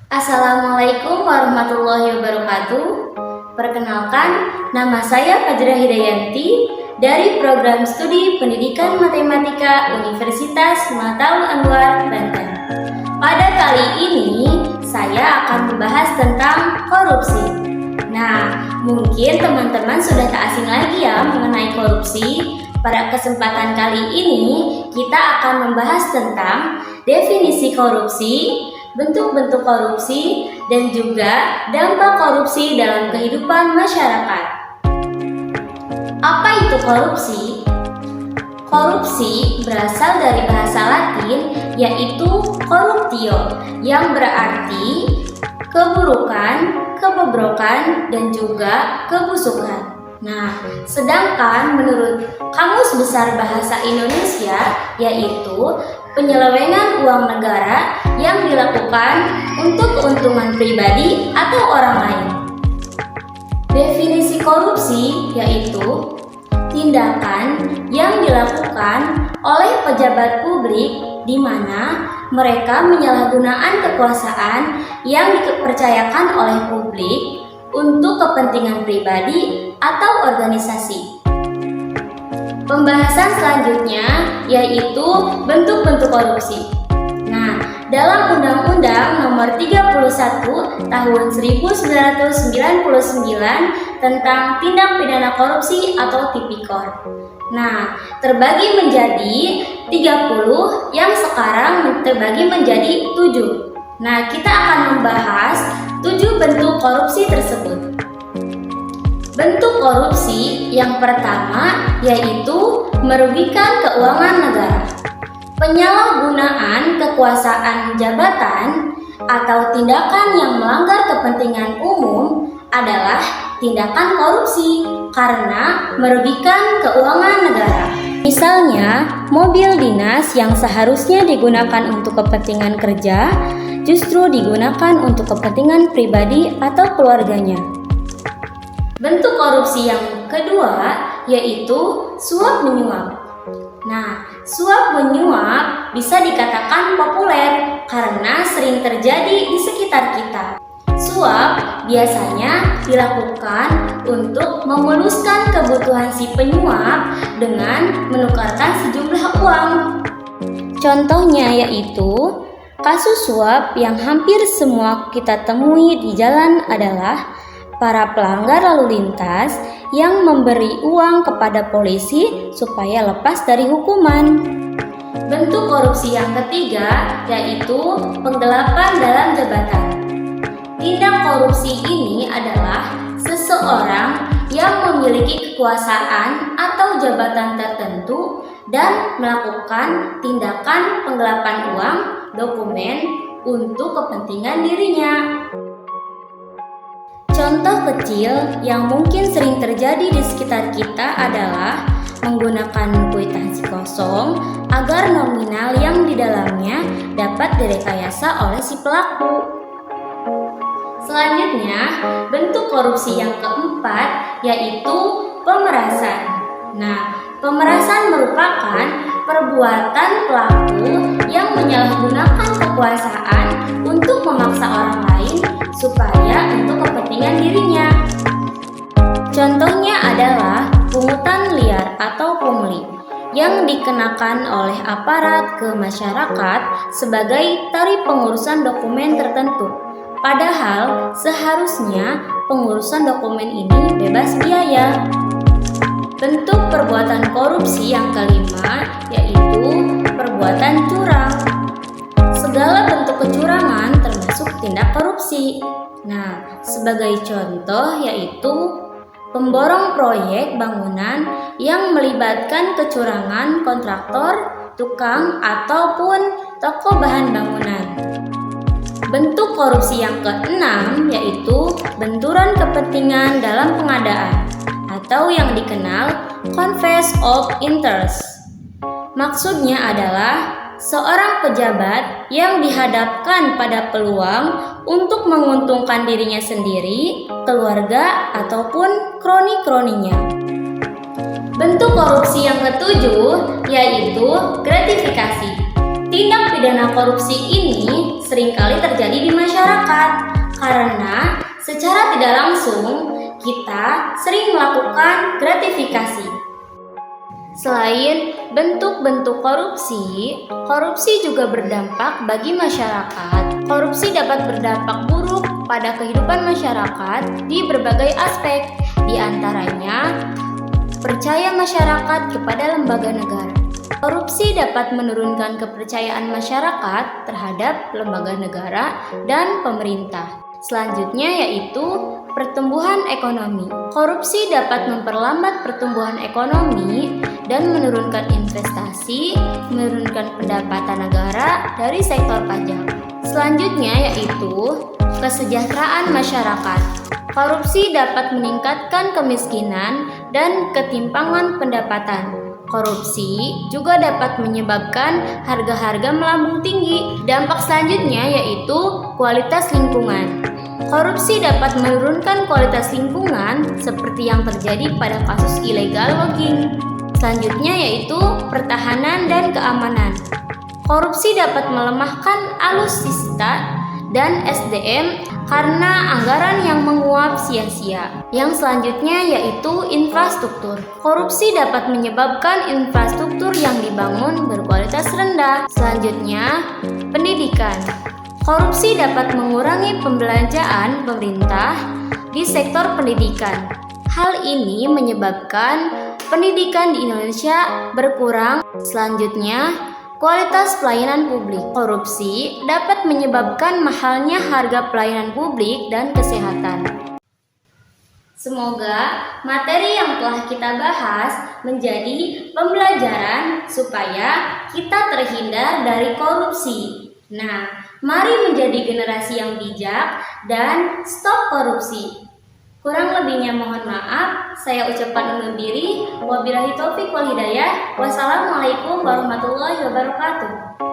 Assalamualaikum warahmatullahi wabarakatuh. Perkenalkan, nama saya Fajra Hidayanti dari Program Studi Pendidikan Matematika Universitas Mataul Anwar, Banten. Pada kali ini, saya akan membahas tentang korupsi. Nah, mungkin teman-teman sudah tak asing lagi ya mengenai korupsi. Pada kesempatan kali ini, kita akan membahas tentang definisi korupsi, bentuk-bentuk korupsi, dan juga dampak korupsi dalam kehidupan masyarakat. Apa itu korupsi? Korupsi berasal dari bahasa Latin yaitu corruptio yang berarti keburukan, kebobrokan, dan juga kebusukan. Nah, sedangkan menurut Kamus Besar Bahasa Indonesia yaitu penyelewengan uang negara yang dilakukan untuk keuntungan pribadi atau orang lain. Definisi korupsi yaitu tindakan yang dilakukan oleh pejabat publik di mana mereka menyalahgunakan kekuasaan yang dipercayakan oleh publik untuk kepentingan pribadi atau organisasi. Pembahasan selanjutnya yaitu bentuk-bentuk korupsi. Nah, dalam Undang-Undang Nomor 31 Tahun 1999 tentang tindak pidana korupsi atau Tipikor. Nah, terbagi menjadi 30 yang sekarang terbagi menjadi 7. Nah, kita akan membahas 7 bentuk korupsi tersebut. Bentuk korupsi yang pertama yaitu merugikan keuangan negara. Penyalahgunaan kekuasaan jabatan atau tindakan yang melanggar kepentingan umum adalah tindakan korupsi karena merugikan keuangan negara. Misalnya, mobil dinas yang seharusnya digunakan untuk kepentingan kerja justru digunakan untuk kepentingan pribadi atau keluarganya. Bentuk korupsi yang kedua yaitu suap menyuap. Nah, suap menyuap bisa dikatakan populer karena sering terjadi di sekitar kita. Suap biasanya dilakukan untuk memuluskan kebutuhan si penyuap dengan menukarkan sejumlah uang. Contohnya yaitu kasus suap yang hampir semua kita temui di jalan adalah para pelanggar lalu lintas yang memberi uang kepada polisi supaya lepas dari hukuman. Bentuk korupsi yang ketiga yaitu penggelapan dalam jabatan. Tindak korupsi ini adalah seseorang yang memiliki kekuasaan atau jabatan tertentu dan melakukan tindakan penggelapan uang, dokumen untuk kepentingan dirinya. Contoh kecil yang mungkin sering terjadi di sekitar kita adalah menggunakan kwitansi kosong agar nominal yang di dalamnya dapat direkayasa oleh si pelaku. Selanjutnya, bentuk korupsi yang keempat yaitu pemerasan. Nah, pemerasan merupakan perbuatan pelaku yang menyalahgunakan kekuasaan untuk memaksa orang lain supaya untuk kepentingan dirinya. Contohnya adalah pungutan liar atau pungli yang dikenakan oleh aparat ke masyarakat sebagai tarif pengurusan dokumen tertentu. Padahal seharusnya pengurusan dokumen ini bebas biaya. Bentuk perbuatan korupsi yang kelima yaitu perbuatan curang. Segala bentuk kecurangan termasuk tindak korupsi. Nah, sebagai contoh yaitu pemborong proyek bangunan yang melibatkan kecurangan kontraktor, tukang, ataupun toko bahan bangunan. Bentuk korupsi yang keenam yaitu benturan kepentingan dalam pengadaan atau yang dikenal conflict of interest. Maksudnya adalah seorang pejabat yang dihadapkan pada peluang untuk menguntungkan dirinya sendiri, keluarga, ataupun kroni-kroninya. Bentuk korupsi yang ketujuh yaitu gratifikasi. Tindak pidana korupsi ini seringkali terjadi di masyarakat karena secara tidak langsung kita sering melakukan gratifikasi. Selain bentuk-bentuk korupsi, korupsi juga berdampak bagi masyarakat. Korupsi dapat berdampak buruk pada kehidupan masyarakat di berbagai aspek, di antaranya percaya masyarakat kepada lembaga negara. Korupsi dapat menurunkan kepercayaan masyarakat terhadap lembaga negara dan pemerintah. Selanjutnya yaitu pertumbuhan ekonomi. Korupsi dapat memperlambat pertumbuhan ekonomi dan menurunkan investasi, menurunkan pendapatan negara dari sektor pajak. Selanjutnya yaitu kesejahteraan masyarakat. Korupsi dapat meningkatkan kemiskinan dan ketimpangan pendapatan. Korupsi juga dapat menyebabkan harga-harga melambung tinggi. Dampak selanjutnya yaitu kualitas lingkungan. Korupsi dapat menurunkan kualitas lingkungan seperti yang terjadi pada kasus ilegal logging. Selanjutnya yaitu pertahanan dan keamanan. Korupsi dapat melemahkan alutsista dan SDM karena anggaran yang menguap sia-sia. Yang selanjutnya yaitu infrastruktur. Korupsi dapat menyebabkan infrastruktur yang dibangun berkualitas rendah. Selanjutnya, pendidikan. Korupsi dapat mengurangi pembelanjaan pemerintah di sektor pendidikan. Hal ini menyebabkan pendidikan di Indonesia berkurang. Selanjutnya, kualitas pelayanan publik. Korupsi dapat menyebabkan mahalnya harga pelayanan publik dan kesehatan. Semoga materi yang telah kita bahas menjadi pembelajaran supaya kita terhindar dari korupsi. Nah, mari menjadi generasi yang bijak dan stop korupsi. Kurang lebihnya mohon maaf, saya ucapkan undur diri. Wabillahi taufiq wal hidayah. Wassalamualaikum warahmatullahi wabarakatuh.